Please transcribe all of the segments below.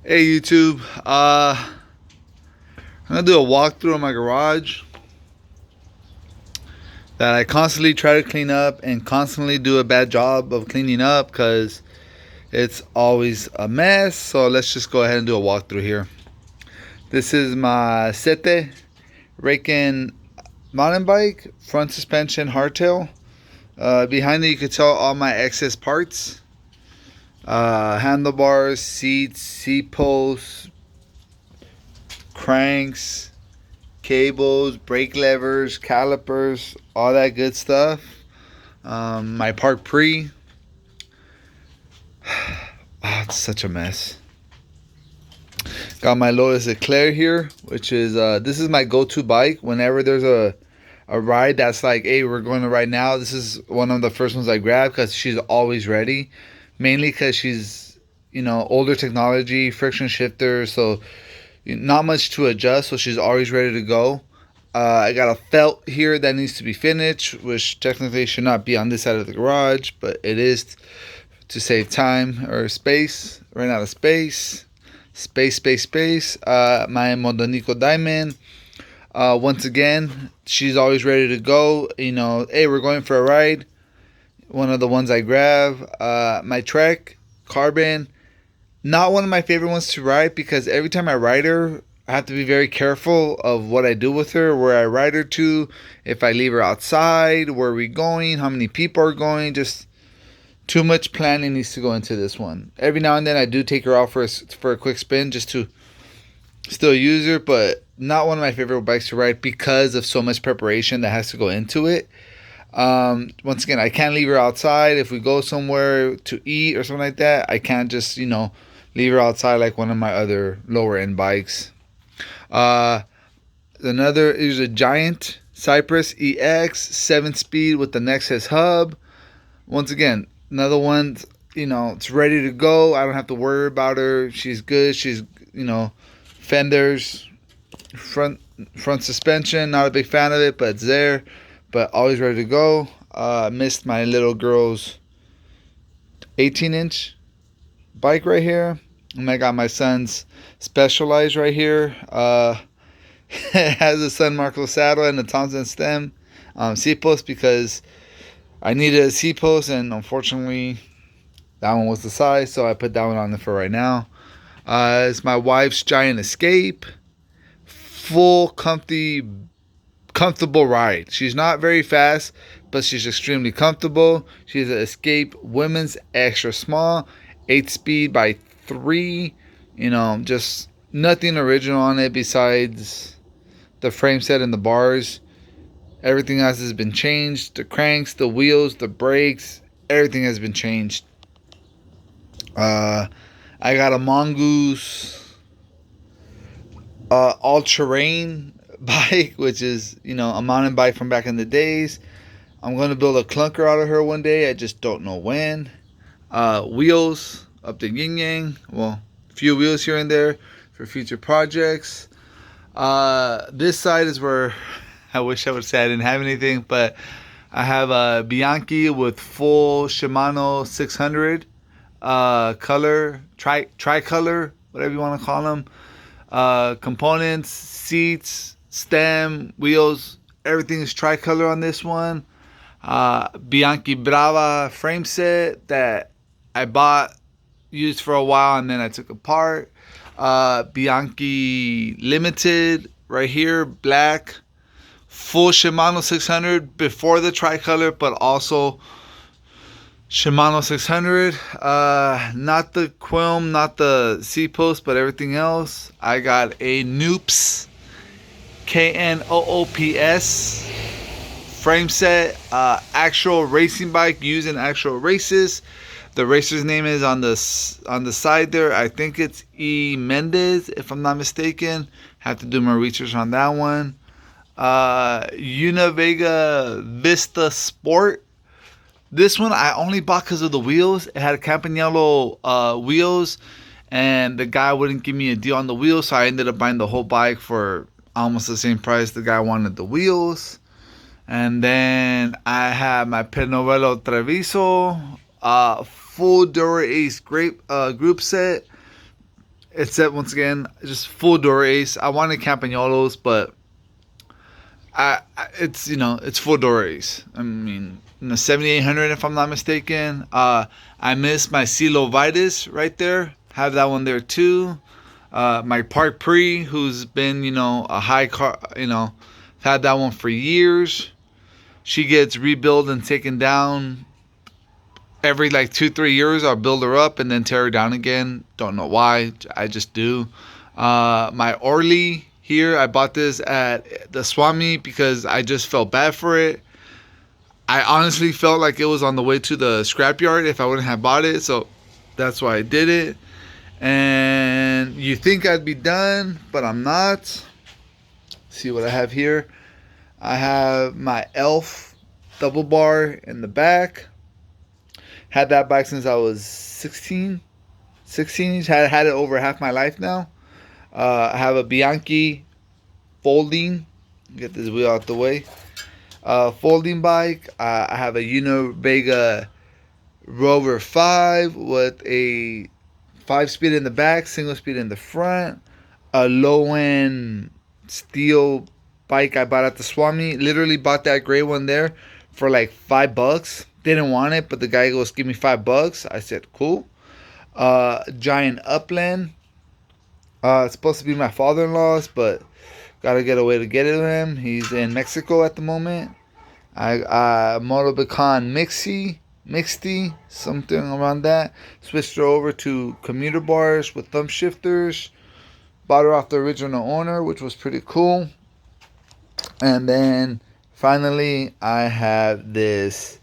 Hey YouTube, I'm gonna do a walkthrough of my garage that I constantly try to clean up and constantly do a bad job of cleaning up because it's always a mess. So let's just go ahead and do a walkthrough here. This is my Sete Raken mountain bike, front suspension hardtail. Behind it you can tell all my excess parts. Handlebars, seats, seat posts, cranks, cables, brake levers, calipers, all that good stuff. My park pre. Oh, it's such a mess. Got my Lotus Eclair here, which is this is my go-to bike whenever there's a ride that's like, hey, we're going to ride now. This is one of the first ones I grab because she's always ready. Mainly because she's older technology, friction shifter, so not much to adjust. So she's always ready to go. I got a felt here that needs to be finished, which technically should not be on this side of the garage, but it is to save time or space. Ran out of space. Space. My Mondonico Diamond. Once again, she's always ready to go. Hey, we're going for a ride. One of the ones I grab. My Trek Carbon. Not one of my favorite ones to ride because every time I ride her, I have to be very careful of what I do with her, where I ride her to, if I leave her outside, where are we going, how many people are going. Just too much planning needs to go into this one. Every now and then I do take her out for a quick spin just to still use her, but not one of my favorite bikes to ride because of so much preparation that has to go into it. Once again, I can't leave her outside. If we go somewhere to eat or something like that, I can't just, leave her outside like one of my other lower end bikes. Uh, Another is a giant Cypress EX 7-speed with the Nexus hub. Once again, another one, it's ready to go. I don't have to worry about her. She's good. She's, fenders, front suspension. Not a big fan of it, but it's there. But always ready to go. Missed my little girl's 18-inch bike right here. And I got my son's Specialized right here. It has a San Marcos saddle and a Thompson stem seat post because I needed a seat post, and unfortunately that one was the size, so I put that one on there for right now. It's my wife's Giant Escape. Full comfortable ride. She's not very fast, but she's extremely comfortable. She's an Escape women's extra small, 8-speed by 3. Just nothing original on it besides the frame set and the bars. Everything else has been changed. The cranks, the wheels, the brakes, everything has been changed. I got a Mongoose all-terrain bike, which is, a mountain bike from back in the days. I'm going to build a clunker out of her one day. I just don't know when. Wheels up the yin yang. Well, a few wheels here and there for future projects. This side is where I wish I would say I didn't have anything, but I have a Bianchi with full Shimano 600 color, tricolor, whatever you want to call them. Components, seats, stem, wheels, everything is tricolor on this one. Bianchi Brava frame set that I bought, used for a while, and then I took apart. Bianchi Limited right here, black, full Shimano 600 before the tricolor, but also Shimano 600. Not the Quilm, not the seat post, but everything else. I got a Noops KNOOPS frame set, actual racing bike used in actual races. The racer's name is on the side there. I think it's E Mendez, if I'm not mistaken. Have to do more research on that one. Univega Vista Sport. This one I only bought because of the wheels. It had Campagnolo wheels, and the guy wouldn't give me a deal on the wheels, so I ended up buying the whole bike for almost the same price the guy wanted the wheels. And then I have my Penovelo Treviso, full Dura Ace group set. It's set once again, just full door ace. I wanted Campagnolos, but it's it's full door ace. I mean, in the 7800 if I'm not mistaken. I missed my CeeLo Vitus right there. Have that one there too. My Park Pre, who's been a high car, had that one for years. She gets rebuilt and taken down every like 2-3 years. I'll build her up and then tear her down again. Don't know why. I just do. My Orly here, I bought this at the Swami because I just felt bad for it. I honestly felt like it was on the way to the scrapyard if I wouldn't have bought it, so that's why I did it. And you think I'd be done, but I'm not. See what I have here. I have my Elf double bar in the back. Had that bike since I was 16. Had it over half my life now. I have a Bianchi folding. Get this wheel out the way. Folding bike. I have a Univega Rover 5 with a 5-speed in the back, single speed in the front. A low-end steel bike I bought at the Swami. Literally bought that gray one there for like $5. Didn't want it, but the guy goes, "Give me $5." I said, "Cool." Giant Upland. It's supposed to be my father-in-law's, but gotta get a way to get it to him. He's in Mexico at the moment. Motobecan Mixty, something around that. Switched her over to commuter bars with thumb shifters. Bought her off the original owner, which was pretty cool. And then finally, I have this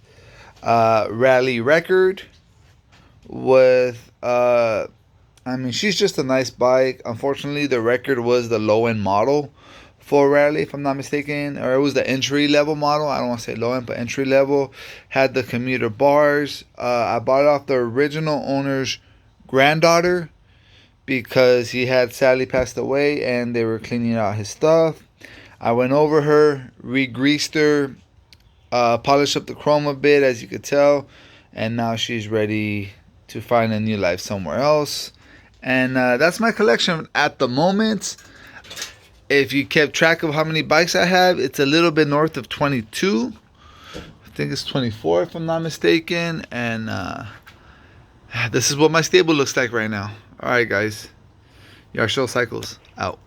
Rally Record with she's just a nice bike. Unfortunately, the Record was the low-end model for Rally, if I'm not mistaken, or it was the entry-level model. I don't want to say low-end, but entry-level. Had the commuter bars. I bought it off the original owner's granddaughter because he had sadly passed away and they were cleaning out his stuff. I went over her, re-greased her, polished up the chrome a bit, as you could tell, and now she's ready to find a new life somewhere else. And that's my collection at the moment. If you kept track of how many bikes I have, it's a little bit north of 22. I think it's 24 if I'm not mistaken. And this is what my stable looks like right now. Alright guys, Yard Show Cycles out.